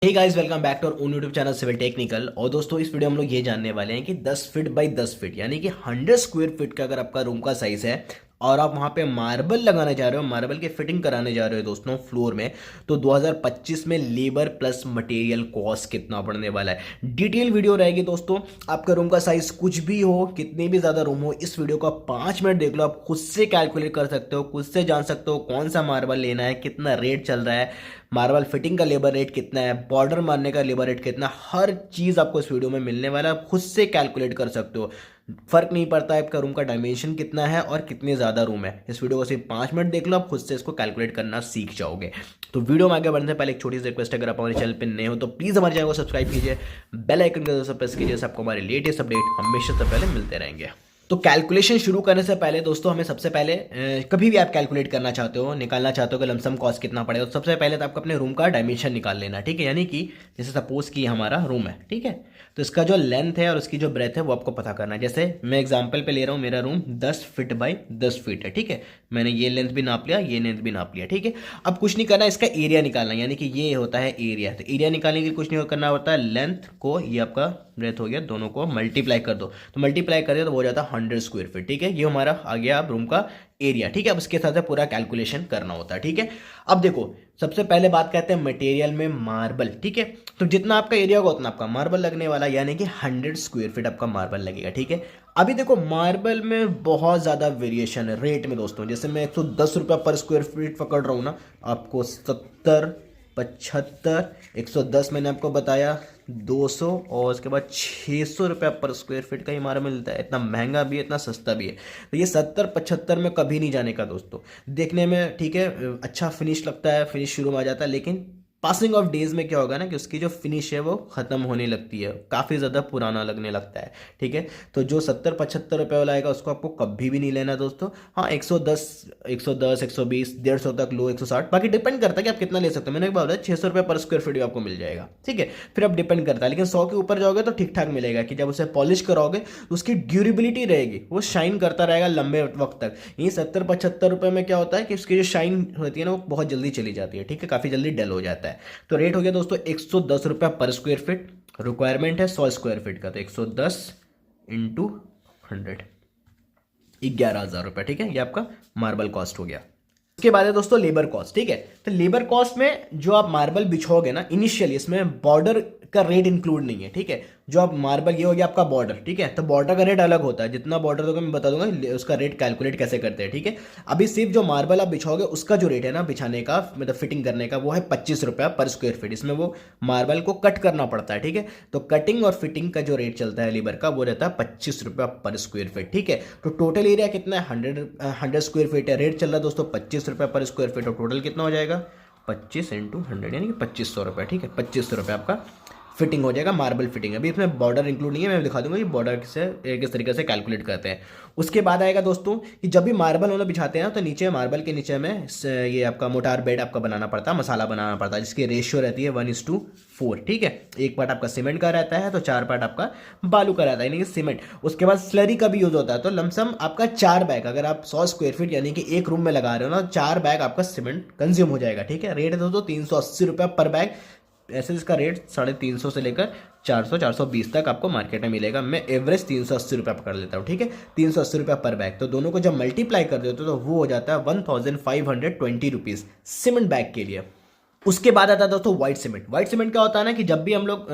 Hey guys, welcome back to our own YouTube channel civil technical. और दोस्तों, इस video में हम लोग ये जानने वाले हैं कि 10 फीट बाई 10 फीट यानी कि 100 स्क्वायर फीट का अगर आपका रूम का साइज है और आप वहां पे मार्बल लगाने जा रहे हो, मार्बल की फिटिंग कराने जा रहे हो दोस्तों फ्लोर में, तो 2025 में लेबर प्लस मटेरियल कॉस्ट कितना पड़ने वाला है। डिटेल वीडियो रहेगी दोस्तों। आपका रूम का साइज कुछ भी हो, कितने भी ज़्यादा रूम हो, इस वीडियो को आप 5 मिनट देख लो। आप खुद से कैलकुलेट कर सकते हो, खुद से जान सकते हो कौन सा मार्बल लेना है, कितना रेट चल रहा है, मार्बल फिटिंग का लेबर रेट कितना है, बॉर्डर मारने का लेबर रेट कितना है। हर चीज़ आपको इस वीडियो में मिलने वाला है। आप खुद से कैलकुलेट कर सकते हो। फर्क नहीं पड़ता है आपका रूम का डायमेंशन कितना है और कितने ज़्यादा रूम है। इस वीडियो को सिर्फ 5 मिनट देख लो, आप खुद से इसको कैलकुलेट करना सीख जाओगे। तो वीडियो में आगे बढ़ने से पहले एक छोटी सी रिक्वेस्ट है, अगर आप हमारे चैनल पर नए हो तो प्लीज़ हमारे चैनल को सब्सक्राइब कीजिए, बेल आइकन को प्रेस कीजिए, आपको हमारे लेटेस्ट अपडेट हमेशा से पहले मिलते रहेंगे। तो कैलकुलेशन शुरू करने से पहले दोस्तों, हमें सबसे पहले कभी भी आप कैलकुलेट करना चाहते हो, निकालना चाहते हो कि लमसम कॉस्ट कितना पड़ेगा, तो सबसे पहले तो आपको अपने रूम का डायमेंशन निकाल लेना, ठीक है। यानी कि जैसे सपोज कि हमारा रूम है, ठीक है, तो इसका जो लेंथ है और उसकी जो ब्रेथ है वो आपको पता करना है। जैसे मैं एग्जांपल पे ले रहा हूँ, मेरा रूम 10 फीट बाई 10 फीट है, ठीक है। मैंने ये लेंथ भी नाप लिया, ये लेंथ भी नाप लिया, ठीक है। अब कुछ नहीं करना, इसका एरिया निकालना है, यानी कि ये होता है एरिया। तो एरिया निकालने के लिए कुछ नहीं करना होता है, लेंथ को, ये आपका ब्रेथ हो गया, दोनों को मल्टीप्लाई कर दो। तो मल्टीप्लाई कर दिया तो हो जाता है 100 स्क्वायर फीट, ठीक है। ये हमारा आ गया अब रूम का एरिया, ठीक है। अब इसके साथ पूरा कैलकुलेशन करना होता है, ठीक है। अब देखो, सबसे पहले बात करते हैं मटेरियल में मार्बल, ठीक है। तो जितना आपका एरिया होगा उतना आपका मार्बल लगने वाला, यानी कि 100 स्क्वायर फीट आपका मार्बल लगेगा, ठीक है। अभी देखो, मार्बल में बहुत ज़्यादा वेरिएशन है रेट में दोस्तों। जैसे मैं 110 रुपये पर स्क्वायर फीट पकड़ रहा हूँ ना, आपको 70, 75, 110 मैंने आपको बताया, 200 और उसके बाद 600 रुपया पर स्क्वायर फीट का ही हमारा मिलता है। इतना महंगा भी है, इतना सस्ता भी है। तो ये 70-75 में कभी नहीं जाने का दोस्तों। देखने में ठीक है, अच्छा फिनिश लगता है, फिनिश शुरू में आ जाता है, लेकिन पासिंग ऑफ डेज में क्या होगा ना कि उसकी जो फिनिश है वो ख़त्म होने लगती है, काफ़ी ज़्यादा पुराना लगने लगता है, ठीक है। तो जो 70-75 रुपये वाला आएगा उसको आपको कभी भी नहीं लेना दोस्तों। हाँ, 110, 110, 120, 150 तक लो, 160, बाकी डिपेंड करता है कि आप कितना ले सकते हो। मैंने बोला 600 रुपये पर स्क्वायर फीट भी आपको मिल जाएगा, ठीक है। फिर अब डिपेंड करता है, लेकिन 100 के ऊपर जाओगे तो ठीक ठाक मिलेगा कि जब उसे पॉलिश कराओगे तो उसकी ड्यूरेबिलिटी रहेगी, वो शाइन करता रहेगा लंबे वक्त तक। यही 70-75 रुपये में क्या होता है कि उसकी जो शाइन होती है ना वो बहुत जल्दी चली जाती है, ठीक है, काफ़ी जल्दी डल हो जाता है। तो रेट हो गया दोस्तों 110 रुपया पर स्क्वायर फीट। रिक्वायरमेंट है 100 स्क्वायर फीट का, तो 110 इंटू 100, 11,000 रुपया, ठीक है। ये आपका मार्बल कॉस्ट हो गया। इसके बाद है दोस्तों लेबर कॉस्ट, ठीक है। तो लेबर कॉस्ट में जो आप मार्बल बिछोगे ना इनिशियली, इसमें बॉर्डर का रेट इंक्लूड नहीं है, ठीक है। जो आप मार्बल, ये हो गया आपका बॉर्डर, ठीक है। तो बॉर्डर का रेट अलग होता है, जितना बॉर्डर होगा मैं बता दूंगा उसका रेट कैलकुलेट कैसे करते हैं, ठीक है। अभी सिर्फ जो मार्बल आप बिछाओगे उसका जो रेट है ना बिछाने का, मतलब फिटिंग करने का, वो है 25 रुपया पर स्क्वायर फीट। इसमें वो मार्बल को कट करना पड़ता है, ठीक है। तो कटिंग और फिटिंग का जो रेट चलता है लेबर का वो रहता है 25 रुपया पर स्क्वायर फीट, ठीक है। तो टोटल एरिया कितना है, 100 स्क्वायर फीट है। रेट चल रहा है दोस्तों 25 रुपया पर स्क्वायर फीट, और टोटल कितना हो जाएगा 25 इंटू 100, यानी कि 2500 रुपये, ठीक है। 2500 रुपये आपका फिटिंग हो जाएगा, मार्बल फिटिंग। अभी इसमें बॉर्डर इंक्लूड नहीं है, मैं दिखा दूंगा कि बॉर्डर से किस तरीके से कैलकुलेट करते हैं। उसके बाद आएगा दोस्तों कि जब भी मार्बल वाला बिछाते हैं तो नीचे मार्बल के नीचे में ये आपका मोटार बेड आपका बनाना पड़ता है, मसाला बनाना पड़ता है, जिसकी रेशियो रहती है 1:4, ठीक है। एक पार्ट आपका सीमेंट का रहता है तो 4 पार्ट आपका बालू का रहता है, यानी कि सीमेंट। उसके बाद स्लरी का भी यूज होता है। तो लमसम आपका 4 बैग, अगर आप 100 स्क्वायर फीट यानी कि एक रूम में लगा रहे हो ना, 4 बैग आपका सीमेंट कंज्यूम हो जाएगा, ठीक है। रेट है दोस्तों 380 रुपया पर बैग। ऐसे इसका रेट 350 से लेकर 400-420 तक आपको मार्केट में मिलेगा। मैं एवरेज 380 रुपया पकड़ लेता हूँ, ठीक है। 380 रुपया पर बैग। तो दोनों को जब मल्टीप्लाई कर देते हो तो वो हो जाता है 1520 रुपीज़ सीमेंट बैग के लिए। उसके बाद आता है दोस्तों व्हाइट सीमेंट। व्हाइट सीमेंट क्या होता है ना कि जब भी हम लोग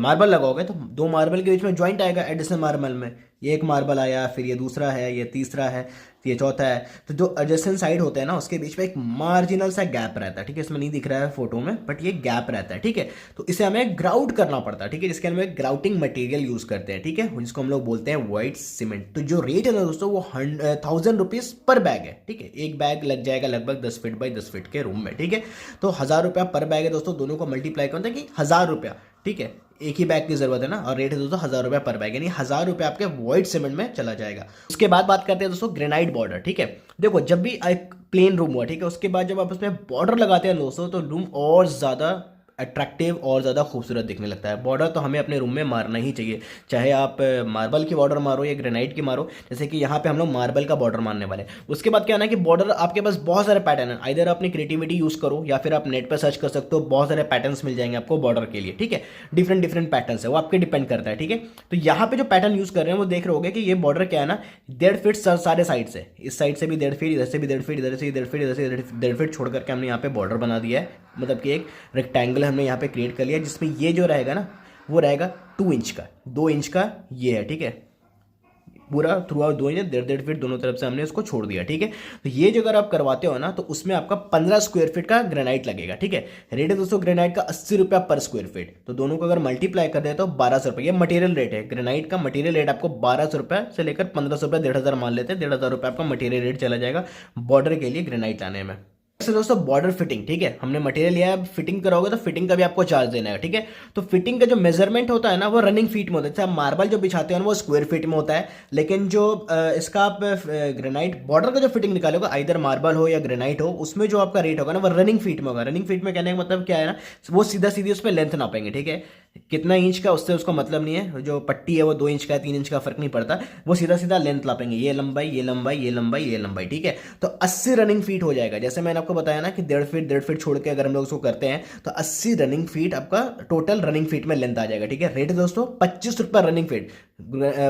मार्बल लगाओगे तो 2 मार्बल के बीच में ज्वाइंट आएगा एडिशनल मार्बल में। ये एक मार्बल आया, फिर ये दूसरा है, ये तीसरा है, ये चौथा है। तो जो एडजेसेंट साइड होते हैं ना उसके बीच में एक मार्जिनल सा गैप रहता है, ठीक है। इसमें नहीं दिख रहा है फोटो में, बट ये गैप रहता है, ठीक है। तो इसे हमें ग्राउट करना पड़ता है, ठीक है, जिसके हम एक ग्राउटिंग मटेरियल यूज करते हैं, ठीक है, जिसको हम लोग बोलते हैं व्हाइट सीमेंट। तो जो रेट है ना दोस्तों वो 1000 रुपीज पर बैग है, ठीक है। एक बैग लग जाएगा लगभग 10 फीट बाई 10 फीट के रूम में, ठीक है। तो 1000 रुपया पर बैग है दोस्तों। दोनों को मल्टीप्लाई करते हैं कि 1000 रुपया, ठीक है। एक ही बैग की जरूरत है ना, और रेट है दोस्तों 1000 रुपया पर बैग, यानी 1000 रुपया आपके व्हाइट सीमेंट में चला जाएगा। उसके बाद बात करते हैं दोस्तों ग्रेनाइट बॉर्डर, ठीक है। देखो, जब भी एक प्लेन रूम हुआ, ठीक है, उसके बाद जब आप उसमें बॉर्डर लगाते हैं दोस्तों तो रूम और ज्यादा अट्रैक्टिव और ज़्यादा खूबसूरत दिखने लगता है। बॉर्डर तो हमें अपने रूम में मारना ही चाहिए, चाहे आप मार्बल की बॉर्डर मारो या ग्रेनाइट की मारो। जैसे कि यहाँ पे हम लोग मार्बल का बॉर्डर मारने वाले हैं। उसके बाद क्या है ना कि बॉर्डर आपके पास बहुत सारे पैटर्न है, इधर अपनी क्रिएटिविटी यूज़ करो या फिर आप नेट पर सर्च कर सकते हो, बहुत सारे पैटर्न्स मिल जाएंगे आपको बॉर्डर के लिए, ठीक है। डिफरेंट डिफरेंट पैटर्न्स है, वो आपके डिपेंड करता है, ठीक है। तो यहाँ पे जो पैटर्न यूज़ कर रहे हैं वो देख रहे होगे कि ये बॉर्डर क्या है ना, 1.5 फीट सारे साइड से, इस साइड से भी 1.5 फीट, इधर से भी 1.5 फीट, इधर से 1.5 फीट, इधर से 1.5 फीट छोड़ करके हमने यहाँ पे बॉर्डर बना दिया है। मतलब कि एक रेक्टेंगल हमने यहाँ पे क्रिएट कर लिया, जिसमें ये जो रहेगा ना वो रहेगा 2 इंच का, 2 इंच का ये है, ठीक है। पूरा थ्रू आउट 2 इंच, 1.5 फीट दोनों तरफ से हमने इसको छोड़ दिया, ठीक है। तो ये जो अगर आप करवाते हो ना तो उसमें आपका 15 स्क्वायर फीट का ग्रेनाइट लगेगा, ठीक है। रेट है दोस्तों ग्रेनाइट का 80 रुपया पर स्क्वायर फीट, तो दोनों को अगर मल्टीप्लाई कर दे तो 1200 रुपये। ये मटेरियल रेट है, ग्रेनाइट का मटेरियल रेट आपको 1200 रुपये से लेकर 1500 रुपये, 1500 मान लेते हैं, 1500 रुपये आपका मटेरियल रेट चला जाएगा बॉर्डर के लिए ग्रेनाइट लाने में। वैसे दोस्तों बॉर्डर फिटिंग, ठीक है, हमने मटेरियल लिया है, फिटिंग कराओगे तो फिटिंग का भी आपको चार्ज देना है, ठीक है। तो फिटिंग का जो मेजरमेंट होता है ना वो रनिंग फीट में होता है। जैसे आप मार्बल जो बिछाते हो ना वो स्क्वायर फीट में होता है, लेकिन जो इसका आप ग्रेनाइट बॉर्डर का जो फिटिंग निकालोगे, आइदर मार्बल हो या ग्रेनाइट हो, उसमें जो आपका रेट होगा ना वो रनिंग फीट में होगा। रनिंग फीट में कहने का मतलब क्या है ना, वो सीधा सीधी उस पर लेंथ नापेंगे, ठीक है। कितना इंच का उससे उसको मतलब नहीं है, जो पट्टी है वो 2 इंच का है, 3 इंच का फर्क नहीं पड़ता, वो सीधा सीधा लेंथ नापेंगे, ये लंबाई, ये लंबाई, ये लंबाई, ये लंबाई, ठीक है। तो 80 रनिंग फीट हो जाएगा। जैसे मैंने आपको बताया ना कि 1.5 फीट छोड़ के अगर हम लोग उसको करते हैं तो 80 रनिंग फीट आपका टोटल रनिंग फीट में लेंथ आ जाएगा, ठीक है। रेट दोस्तों 25 रुपये रनिंग फीट।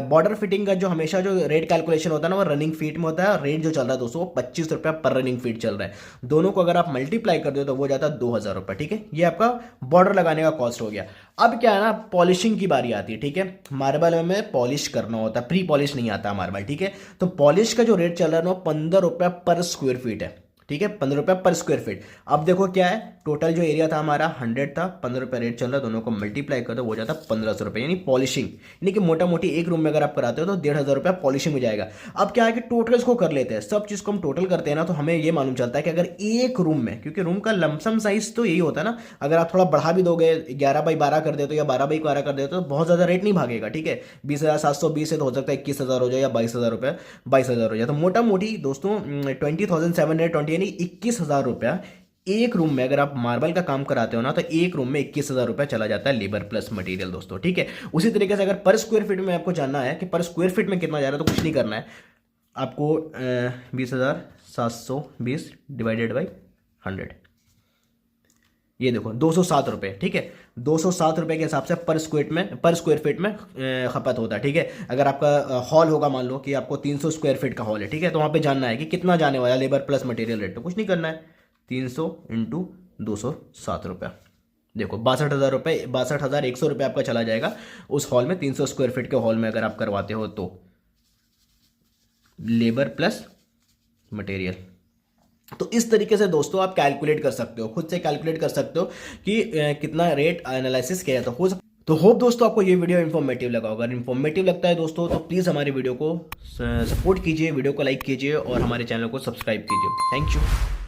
बॉर्डर फिटिंग का जो हमेशा जो रेट कैलकुलेशन होता है ना वो रनिंग फीट में होता है, और रेट जो चल रहा है दोस्तों वो 25 रुपये पर रनिंग फीट चल रहा है। दोनों को अगर आप मल्टीप्लाई कर दो तो वो जाता है 2000 रुपये, ठीक है। ये आपका बॉर्डर लगाने का कॉस्ट हो गया। अब क्या है ना, पॉलिशिंग की बारी आती है, ठीक है। मार्बल में पॉलिश करना होता है, प्री पॉलिश नहीं आता मार्बल, ठीक है। तो पॉलिश का जो रेट चल रहा है ना 15 रुपये पर स्क्वायर फीट है, ठीक है, 15 रुपये पर स्क्वायर फीट। अब देखो क्या है, टोटल जो एरिया था हमारा 100 था, 15 रुपये रेट चल रहा है, दोनों को मल्टीप्लाई कर दो वो जाता है 1500 रुपये, यानी पॉलिशिंग, यानी कि मोटा मोटी एक रूम में अगर आप कराते हो तो 1500 रुपये पॉलिशिंग में जाएगा। अब क्या है कि टोटल इसको कर लेते हैं, सब चीज़ को हम टोटल करते हैं ना तो हमें ये मालूम चलता है कि अगर एक रूम में, क्योंकि रूम का लमसम साइज तो यही होता है ना, अगर आप थोड़ा बढ़ा भी दोगे 11x12 कर देते हो या 12x12 कर देते हो तो बहुत ज़्यादा रेट नहीं भागेगा, ठीक है। 20,720 से तो हो सकता है 21,000 हो जाए या 22,000 रुपये, 22,000 हो जाए। तो मोटा मोटी दोस्तों 20,720 यानी 21,000 रुपया एक रूम में अगर आप मार्बल का काम कराते हो ना तो एक रूम में 21,000 रुपया चला जाता है लेबर प्लस मटेरियल दोस्तों, ठीक है। उसी तरीके से अगर पर स्क्वायर फीट में आपको जानना है कि पर स्क्वायर फीट में कितना जा रहा है तो कुछ नहीं करना है आपको, 20,720 डिवाइडेड बाई 100, ये देखो 207 रुपये, ठीक है। 207 रुपये के हिसाब से पर स्क्वायर फीट में खपत होता है, ठीक है। अगर आपका हॉल होगा, मान लो कि आपको 300 स्क्वायर फीट का हॉल है, ठीक है, तो वहाँ पे जानना है कि कितना जाने वाला लेबर प्लस मटेरियल रेट, तो कुछ नहीं करना है, 300 इंटू 207 रुपया, देखो 62,000 रुपये, 62,100 रुपये आपका चला जाएगा उस हॉल में। 300 स्क्वायर फीट के हॉल में अगर आप करवाते हो तो लेबर प्लस मटेरियल। तो इस तरीके से दोस्तों आप कैलकुलेट कर सकते हो, खुद से कैलकुलेट कर सकते हो कि कितना रेट एनालिसिस किया जाता है। तो होप दोस्तों आपको ये वीडियो इन्फॉर्मेटिव लगा होगा। अगर इन्फॉर्मेटिव लगता है दोस्तों तो प्लीज़ हमारे वीडियो को सपोर्ट कीजिए, वीडियो को लाइक कीजिए और हमारे चैनल को सब्सक्राइब कीजिए। Thank you.